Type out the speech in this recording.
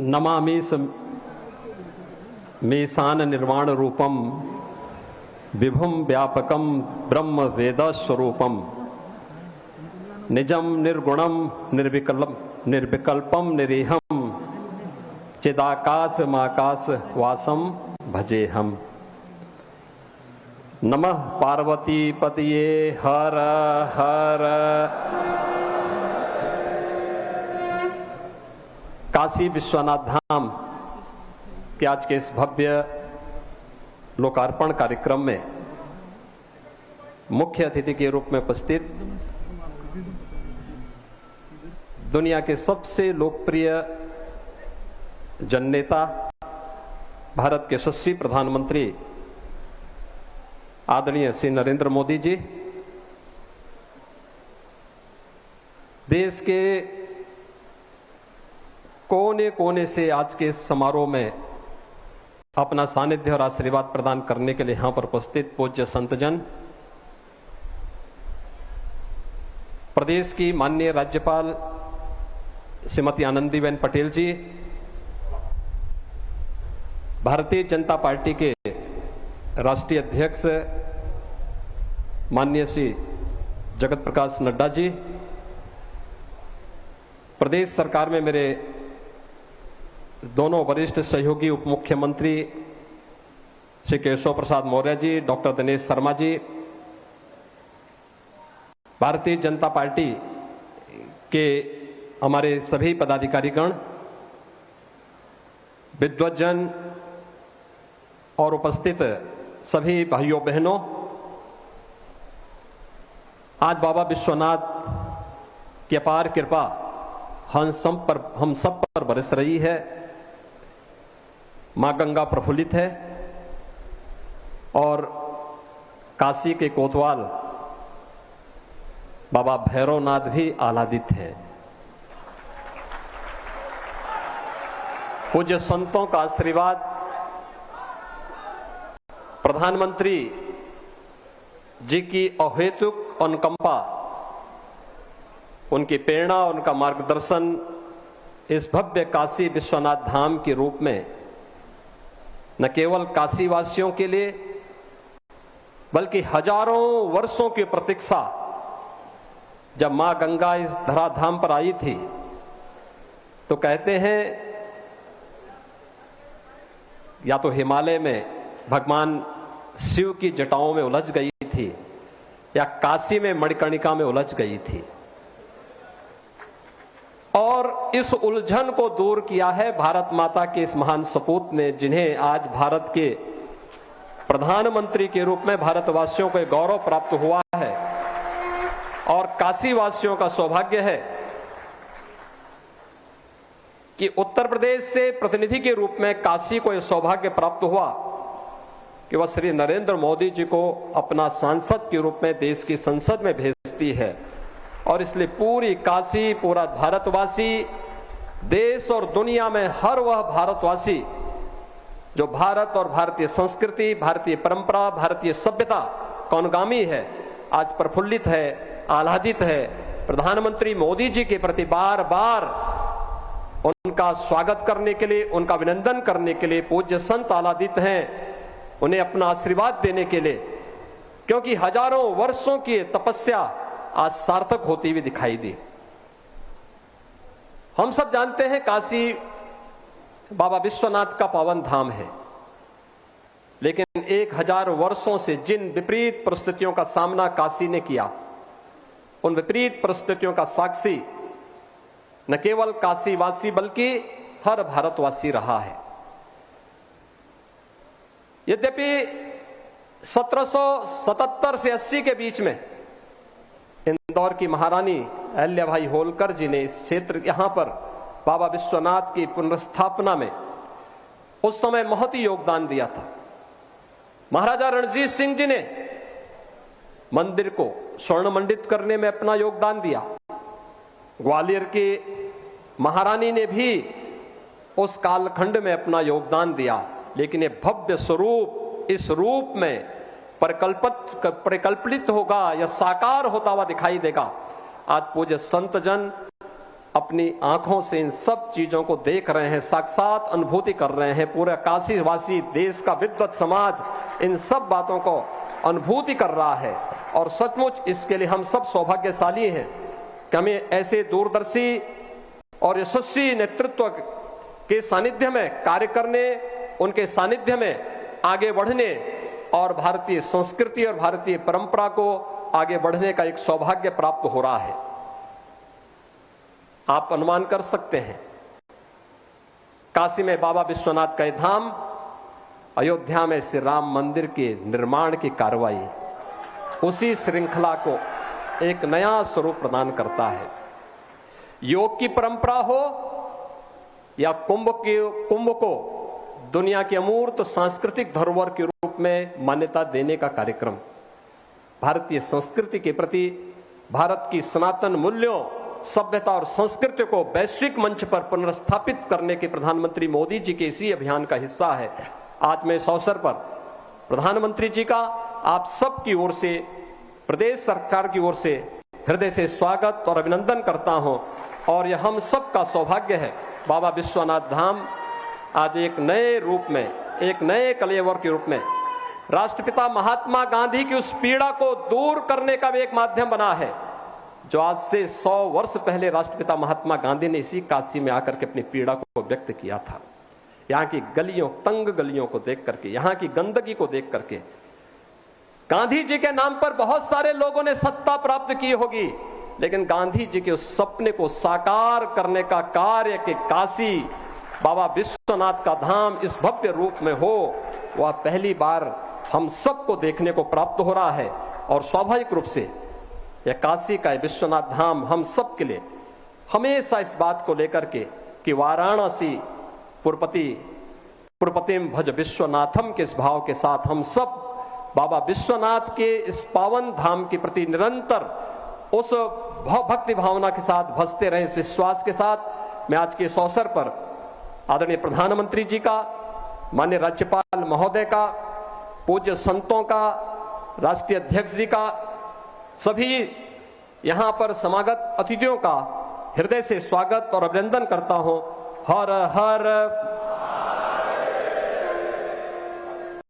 नमामि मेशान निर्वाण रूपम विभुम व्यापकम ब्रह्म वेद स्वरूपम निजम निर्गुणम निर्विकल्पम निरीहम चिदाकाश माकाश वासम भजे हम। नमः पार्वती पतिये हर हर। काशी विश्वनाथ धाम के आज के इस भव्य लोकार्पण कार्यक्रम में मुख्य अतिथि के रूप में उपस्थित दुनिया के सबसे लोकप्रिय जननेता भारत के यशस्वी प्रधानमंत्री आदरणीय श्री नरेंद्र मोदी जी, देश के कोने कोने से आज के इस समारोह में अपना सानिध्य और आशीर्वाद प्रदान करने के लिए यहां पर उपस्थित पूज्य संतजन, प्रदेश की माननीय राज्यपाल श्रीमती आनंदीबेन पटेल जी, भारतीय जनता पार्टी के राष्ट्रीय अध्यक्ष माननीय श्री जगत प्रकाश नड्डा जी, प्रदेश सरकार में मेरे दोनों वरिष्ठ सहयोगी उप मुख्यमंत्री श्री केशव प्रसाद मौर्य जी, डॉक्टर दिनेश शर्मा जी, भारतीय जनता पार्टी के हमारे सभी पदाधिकारीगण, विद्वज्जन और उपस्थित सभी भाइयों बहनों, आज बाबा विश्वनाथ की अपार कृपा हम सब पर बरस रही है। मां गंगा प्रफुल्लित है और काशी के कोतवाल बाबा भैरवनाथ भी आह्लादित है। पूज्य संतों का आशीर्वाद, प्रधानमंत्री जी की अहेतुक अनुकंपा, उनकी प्रेरणा, उनका मार्गदर्शन इस भव्य काशी विश्वनाथ धाम के रूप में न केवल काशी वासियों के लिए बल्कि हजारों वर्षों की प्रतीक्षा, जब मां गंगा इस धराधाम पर आई थी तो कहते हैं या तो हिमालय में भगवान शिव की जटाओं में उलझ गई थी या काशी में मणिकर्णिका में उलझ गई थी, और इस उलझन को दूर किया है भारत माता के इस महान सपूत ने, जिन्हें आज भारत के प्रधानमंत्री के रूप में भारतवासियों को गौरव प्राप्त हुआ है। और काशी वासियों का सौभाग्य है कि उत्तर प्रदेश से प्रतिनिधि के रूप में काशी को यह सौभाग्य प्राप्त हुआ कि वह श्री नरेंद्र मोदी जी को अपना सांसद के रूप में देश की संसद में भेजती है। और इसलिए पूरी काशी, पूरा भारतवासी, देश और दुनिया में हर वह भारतवासी जो भारत और भारतीय संस्कृति, भारतीय परंपरा, भारतीय सभ्यता का अनुगामी है, आज प्रफुल्लित है, आह्लादित है। प्रधानमंत्री मोदी जी के प्रति बार बार उनका स्वागत करने के लिए, उनका अभिनंदन करने के लिए पूज्य संत आह्लादित हैं, उन्हें अपना आशीर्वाद देने के लिए, क्योंकि हजारों वर्षों की तपस्या आज सार्थक होती हुई दिखाई दी। हम सब जानते हैं काशी बाबा विश्वनाथ का पावन धाम है, लेकिन 1000 वर्षों से जिन विपरीत परिस्थितियों का सामना काशी ने किया, उन विपरीत परिस्थितियों का साक्षी न केवल काशीवासी बल्कि हर भारतवासी रहा है। यद्यपि 1777 से 80 के बीच में इंदौर की महारानी अहिल्याबाई होलकर जी ने इस क्षेत्र, यहां पर बाबा विश्वनाथ की पुनर्स्थापना में उस समय बहुत ही योगदान दिया था। महाराजा रणजीत सिंह जी ने मंदिर को स्वर्ण मंडित करने में अपना योगदान दिया। ग्वालियर की महारानी ने भी उस कालखंड में अपना योगदान दिया। लेकिन ये भव्य स्वरूप इस रूप में परिकल्पित होगा या साकार होता हुआ दिखाई देगा। आज पूज्य संत जन अपनी आंखों से इन सब चीजों को देख रहे हैं, साक्षात अनुभूति कर रहे हैं। पूरे काशी वासी देश का विद्वत समाज इन सब बातों को अनुभूति कर रहा है और सचमुच इसके लिए हम सब सौभाग्यशाली हैं कि हमें ऐसे दूरदर्शी और यशस्वी नेतृत्व के सानिध्य में कार्य करने, उनके सानिध्य में आगे बढ़ने और भारतीय संस्कृति और भारतीय परंपरा को आगे बढ़ने का एक सौभाग्य प्राप्त हो रहा है। आप अनुमान कर सकते हैं, काशी में बाबा विश्वनाथ का धाम, अयोध्या में श्री राम मंदिर के निर्माण की कार्रवाई उसी श्रृंखला को एक नया स्वरूप प्रदान करता है। योग की परंपरा हो या कुंभ को दुनिया की अमूर्त सांस्कृतिक धरोहर के रूप में मान्यता देने का कार्यक्रम, भारतीय संस्कृति के प्रति भारत की सनातन मूल्यों, सभ्यता और संस्कृति को वैश्विक मंच पर पुनर्स्थापित करने के प्रधानमंत्री मोदी जी के इसी अभियान का हिस्सा है। आज मैं इस अवसर पर प्रधानमंत्री जी का आप सब की ओर से, प्रदेश सरकार की ओर से हृदय से स्वागत और अभिनंदन करता हूं और यह हम सब का सौभाग्य है। बाबा विश्वनाथ धाम आज एक नए रूप में, एक नए कलेवर के रूप में राष्ट्रपिता महात्मा गांधी की उस पीड़ा को दूर करने का भी एक माध्यम बना है, जो आज से 100 वर्ष पहले राष्ट्रपिता महात्मा गांधी ने इसी काशी में आकर के अपनी पीड़ा को व्यक्त किया था। यहाँ की गलियों, तंग गलियों को देख करके, यहाँ की गंदगी को देख करके, गांधी जी के नाम पर बहुत सारे लोगों ने सत्ता प्राप्त की होगी, लेकिन गांधी जी के उस सपने को साकार करने का कार्य कि काशी बाबा विश्वनाथ का धाम इस भव्य रूप में हो, वह पहली बार हम सबको देखने को प्राप्त हो रहा है। और स्वाभाविक रूप से यह काशी का विश्वनाथ धाम हम सब के लिए हमेशा इस बात को लेकर के कि वाराणसी पुरपतिम भज विश्वनाथम के इस भाव के साथ हम सब बाबा विश्वनाथ के इस पावन धाम के प्रति निरंतर उस भक्ति भावना के साथ भजते रहे, इस विश्वास के साथ मैं आज के इस अवसर पर आदरणीय प्रधानमंत्री जी का, माननीय राज्यपाल महोदय का, पूज्य संतों का, राष्ट्रीय अध्यक्ष जी का, सभी यहां पर समागत अतिथियों का हृदय से स्वागत और अभिनंदन करता हूं। हर हर